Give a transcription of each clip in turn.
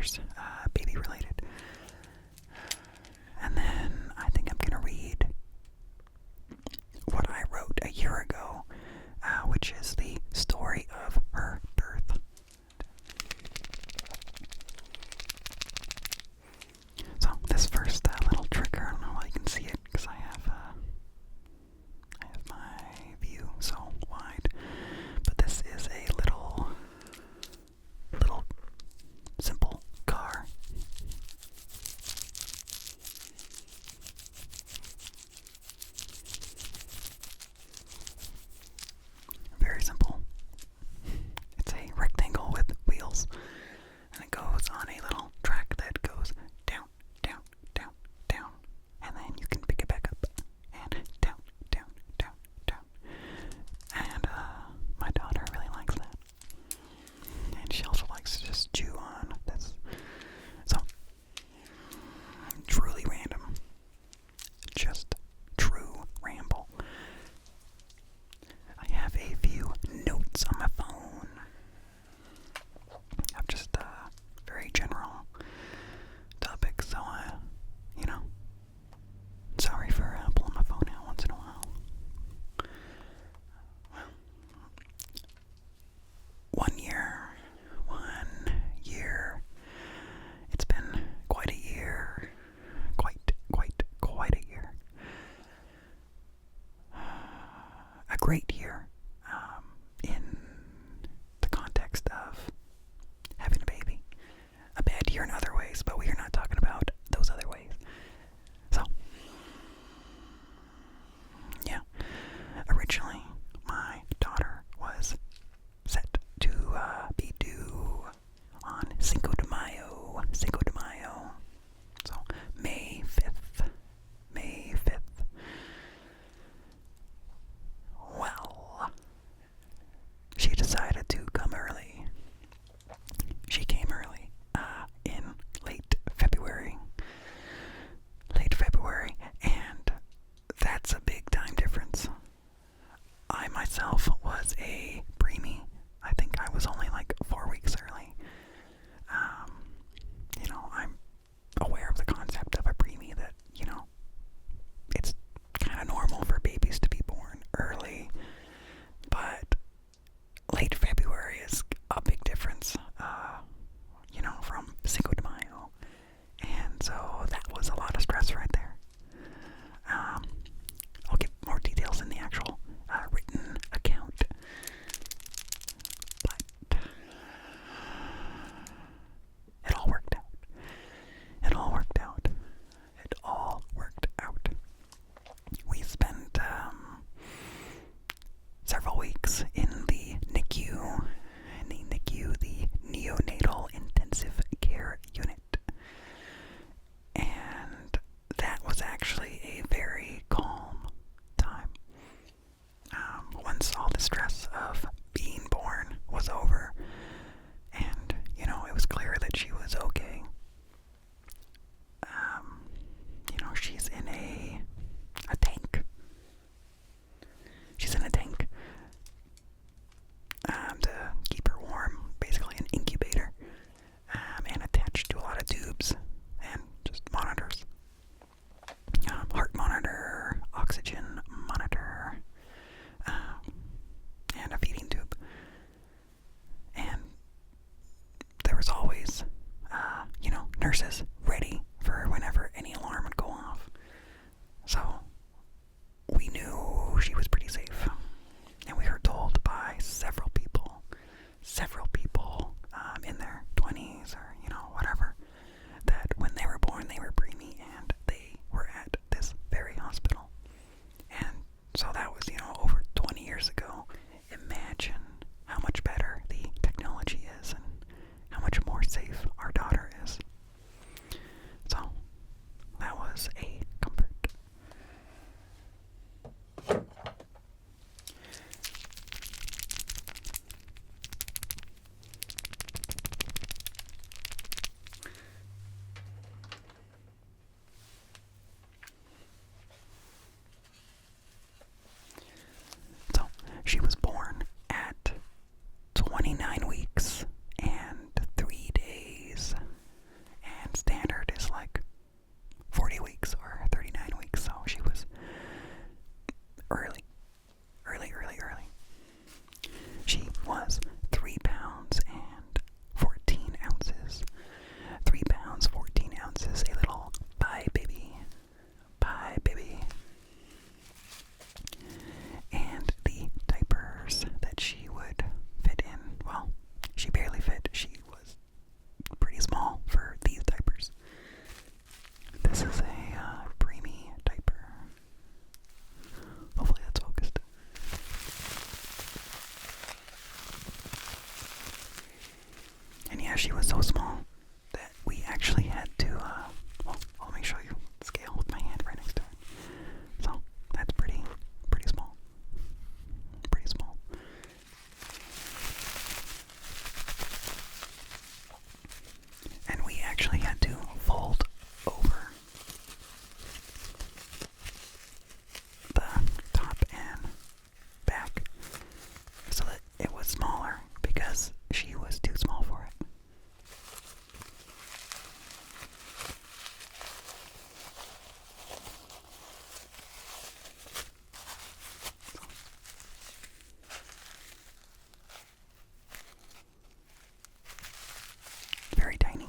course, baby related. And then I think I'm gonna read what I wrote a year ago, which is the story of her birth. So this first little trigger, I don't know how you can see it because I have my view so wide, but this is a little simple car. Very simple. It's a rectangle with wheels, and it goes on a little track that goes down, down, down, down, and then you can pick it back up, and down, down, down, down. And my daughter really likes that. And she also likes to just chew on this. So, truly random. Just true ramble. I have a few notes on my phone. I'm just very general topics, so sorry for pulling my phone out once in a while. Well, 1 year. It's been quite a year. Quite a year. A great year, in the context of having a baby. A bad year in other ways, but we are not talking about those other ways. So, yeah. Originally, my daughter was set to be due on Cinco de Mayo. So, May 5th. Well, she decided to come early. She came early, in late February, and that's a big time difference. I myself was a preemie. I think I was only like 4 weeks early. I'm aware of the concept of a preemie that, it's kind of normal for babies to be born early, but late February is a big difference, from Cinco de Mayo, and so that was a lot of stress right there. I'll give more details in the actual written account, but it all worked out. We spent several weeks in the NICU, the neonatal intensive care unit, and that was actually a very calm time. Once all the stress of being born was over, and it was clear that she was okay. She's in a tank. To keep her warm, basically an incubator, and attached to a lot of tubes and just monitors. Heart monitor, oxygen monitor, and a feeding tube. And there was always, nurses ready for whenever any alarm would go off. So, we knew she was pretty safe. And we were told by several people in their 20s or, whatever, that when they were born, they were preemie and they were at this very hospital. And so that was, over 20 years ago. Imagine how much better the technology is and how much more safe our daughter is. So, that was a comfort. So, she was born at 29 weeks and 3 days. And yeah, she was so small that we actually had to, well, let me show you the scale with my hand right next to it. So, that's pretty small. Pretty small. And we actually had to fold over the top and back so that it was smaller because she was too small for it. Very tiny.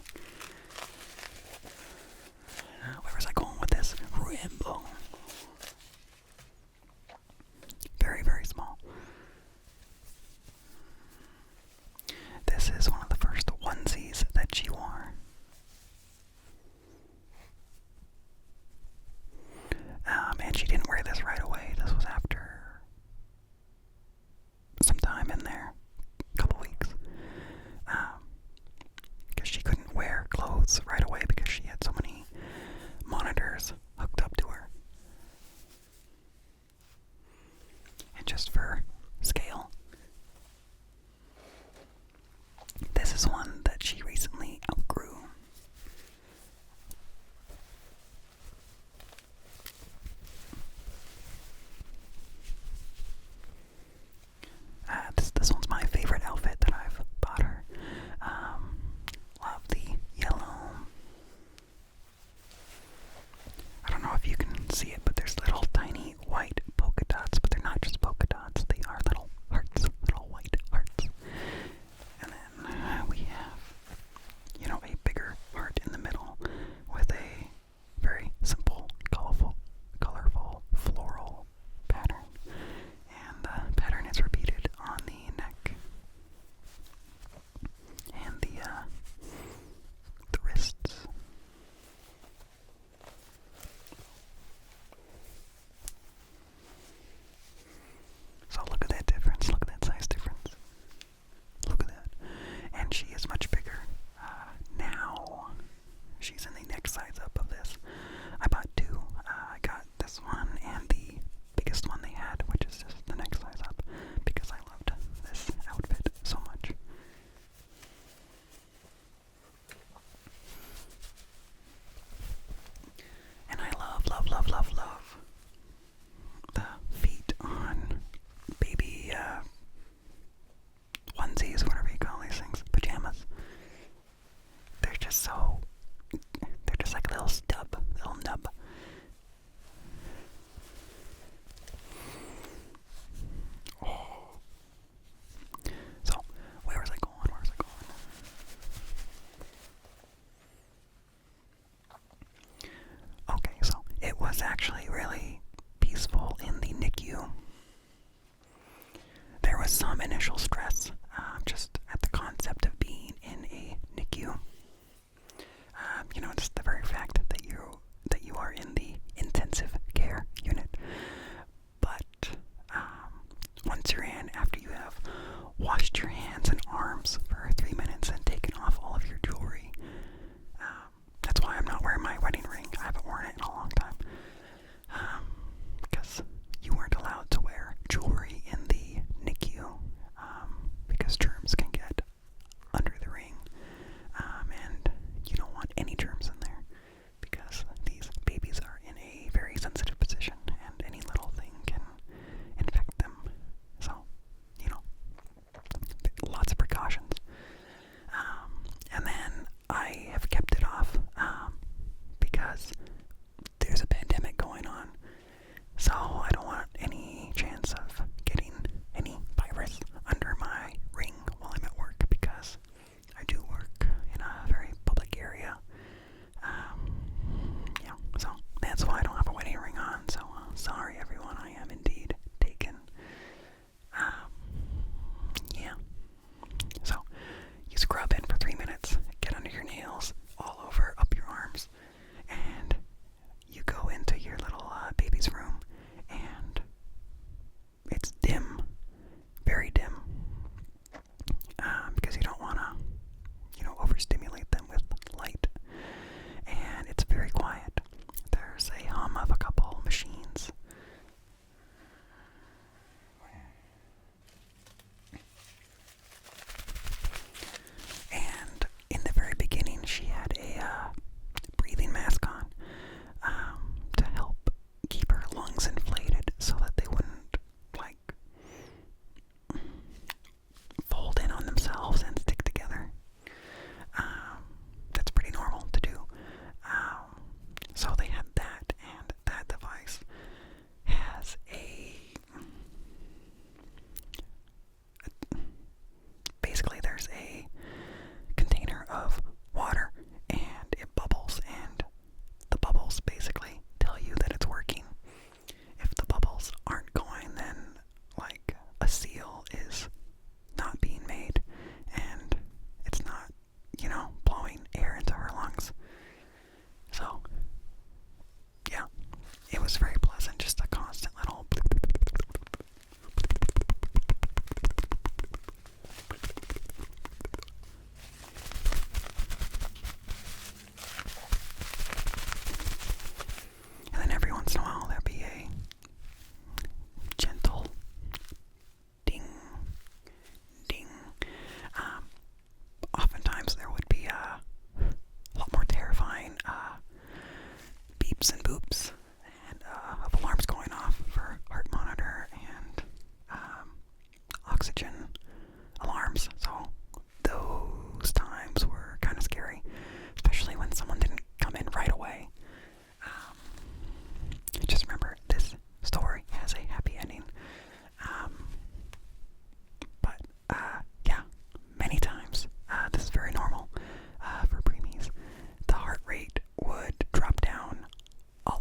whoops and boops, and of alarms going off for heart monitor and oxygen alarms. So those times were kind of scary, especially when someone didn't come in right away. Just remember, this story has a happy ending. But yeah, many times, this is very normal for preemies. The heart rate would drop down a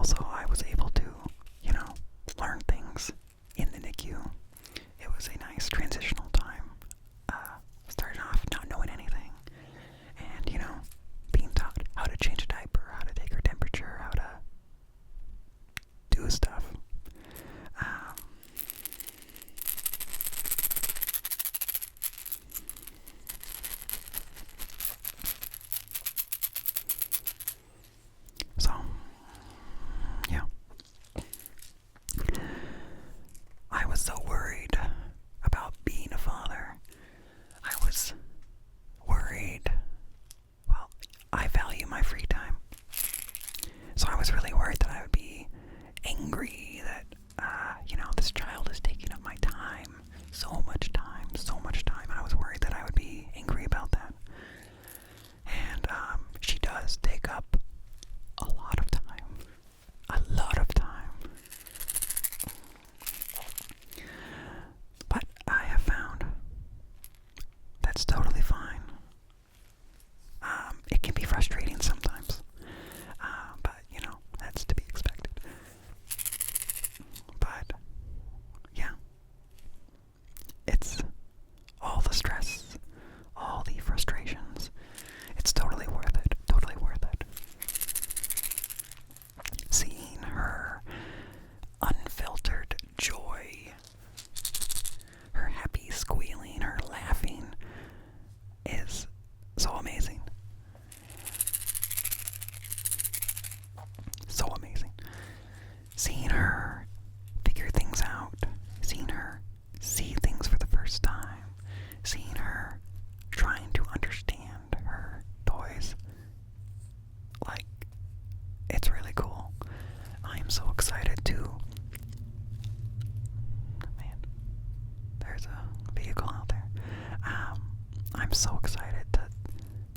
also I was able to, learn things in the NICU. It was a nice transitional time. Starting off not knowing anything, and, being taught how to change a diaper, how to take her temperature, how to do stuff. So, yeah. I was so worried about being a father. I was worried. Well, I value my free time. So I was really worried that I would be angry that, this child is taking up my time. So much time, so much time. I was worried that I would be angry about that. And, she does take up a lot of time. A lot of time. But I have found that's totally fine. It can be frustrating sometimes. But, that's to be expected. But, yeah. It's all the stress, all the frustrations. It's totally worth it. Totally worth it. Seeing her unfiltered joy, her happy squealing, her laughing is so amazing. So amazing. Seeing her figure things out, seeing her see things for the first time, seeing her trying to understand her toys. Like, it's really cool. I am so excited to... Man, there's a vehicle out there. I'm so excited to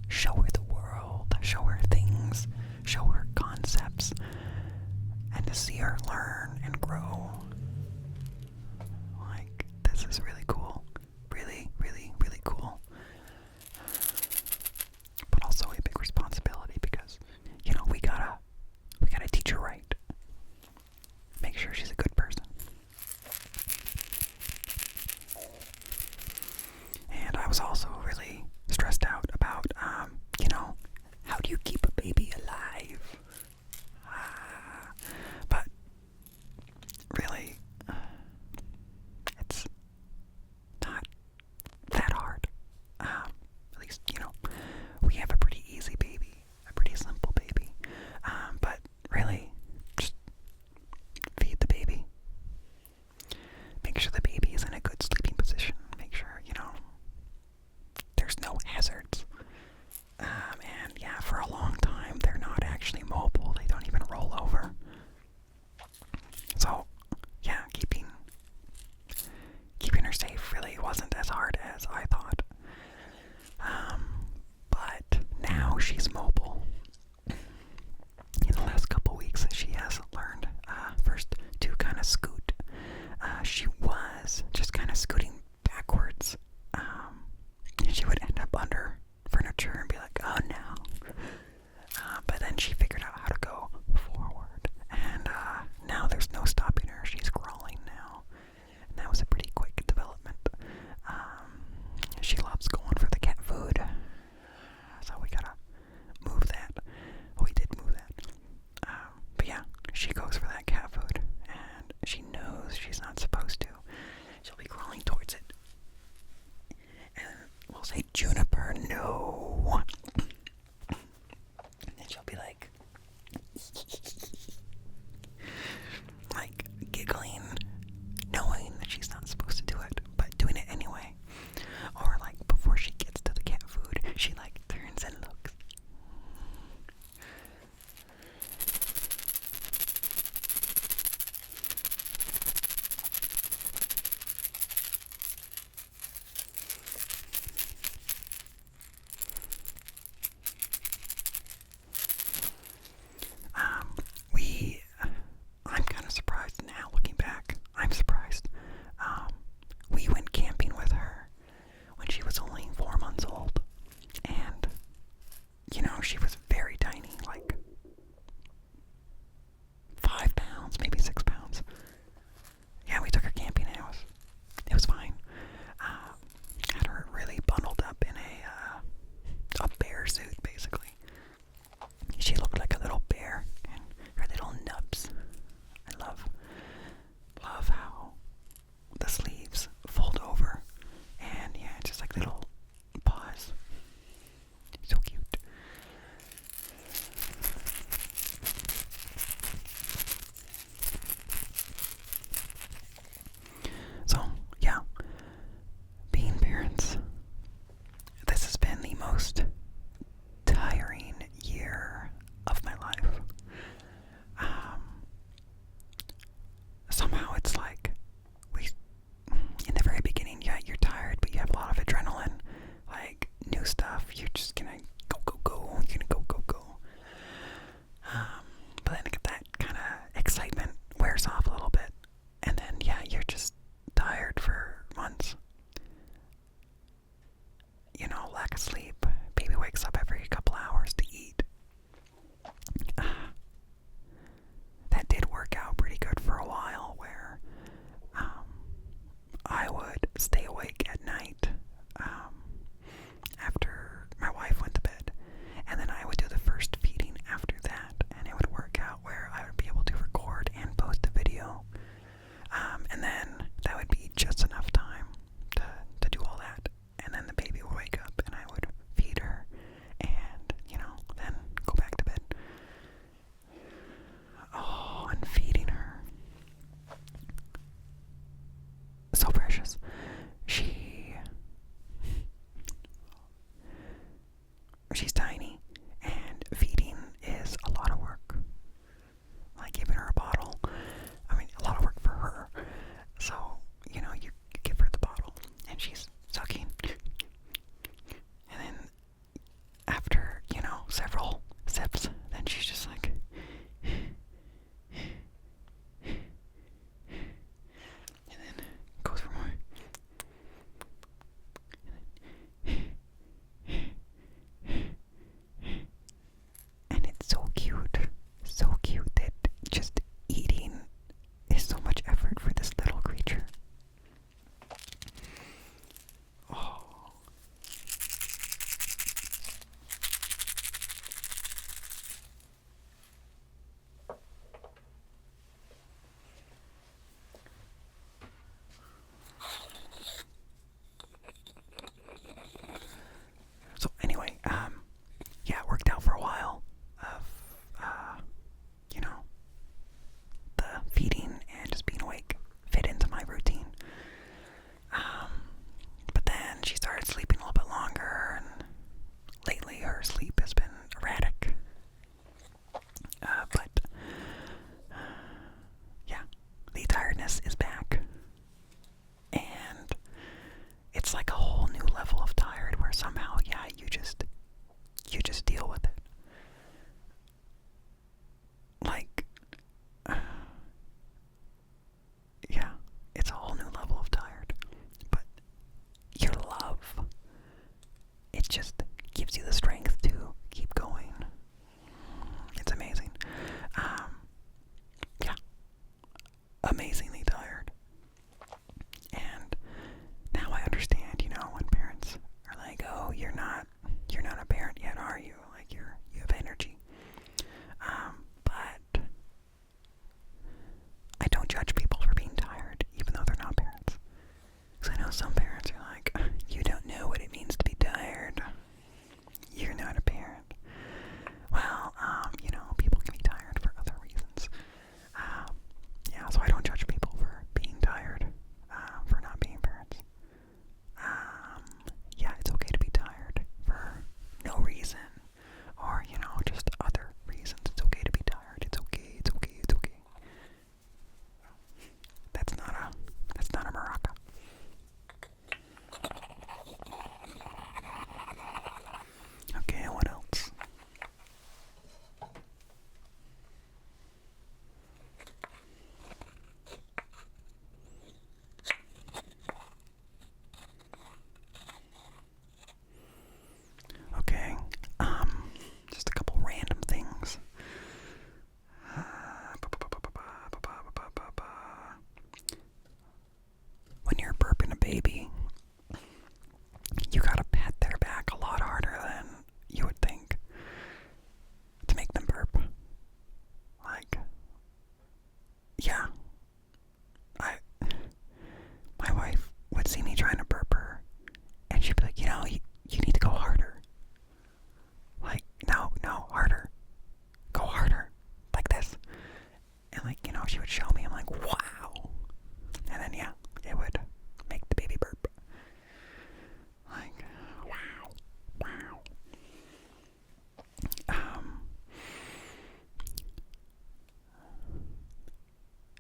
show her the world, show her things, show her concepts, and to see her learn and grow. Like, this is really cool. Really, really, really cool. But also a big responsibility because, we gotta teach her right. Make sure she's a good person. And I was also really stressed out about, how do you keep a baby alive? But really,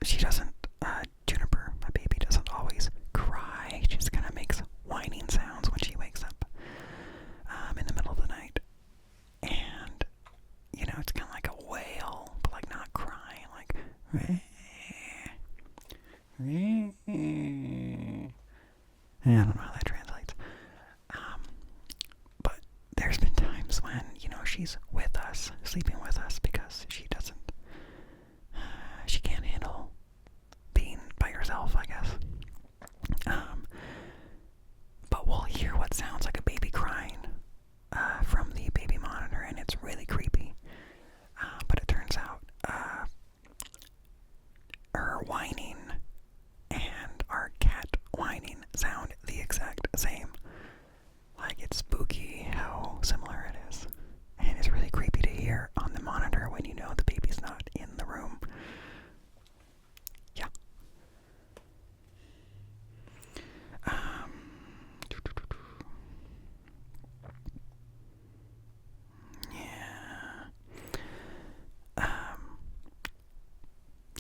she doesn't, Juniper, my baby, doesn't always cry. She just kind of makes whining sounds when she wakes up in the middle of the night. And, you know, it's kind of like a wail, but like not crying, like, I don't know how that translates. But there's been times when, you know, she's with us, sleeping with us, because she can't handle being by herself, I guess. But we'll hear what sounds like a baby crying from the baby monitor, and it's really creepy. But it turns out her whining and our cat whining sound the exact same. Like, it's spooky how similar it is. And it's really creepy to hear on the monitor when you know the baby's not in the room. Yeah.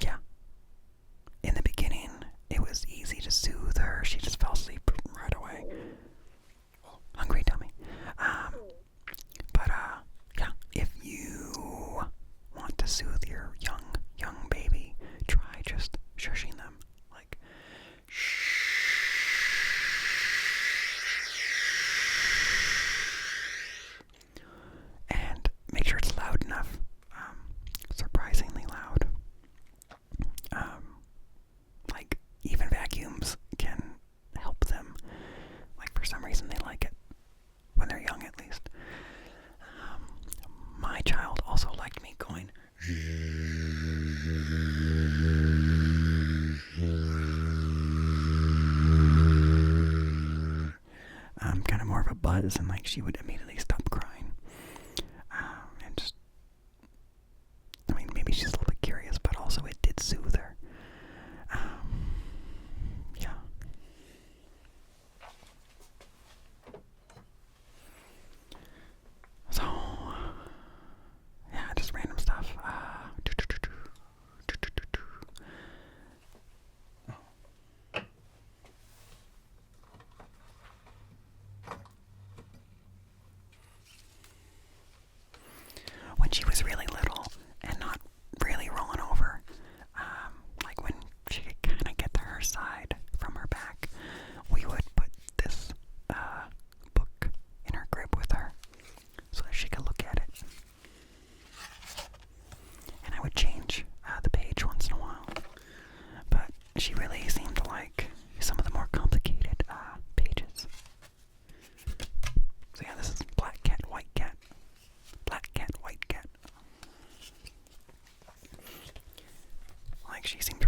Yeah. In the beginning, it was easy to soothe her. She just fell asleep right away. Hungry tummy. But yeah, if you want to soothe your young baby, try just shushing them. Like, shh. And make sure it's loud enough. Surprisingly loud. Like, even vacuums can help them. Like, for some reason they like it. When they're young, at least. My child also liked me going kind of more of a buzz, and like she would immediately stop crying. And just, I mean, maybe she's a little bit curious, but also it did soothe her. Yeah. So, yeah, just random stuff. When she was really little and not really rolling over, like when she could kind of get to her side from her back, we would put this book in her crib with her so that she could look at it. And I would change the page once in a while. But she really seemed to like some of the more complicated pages. So yeah, this is black cat, white cat. Black cat, white cat. Like, she seemed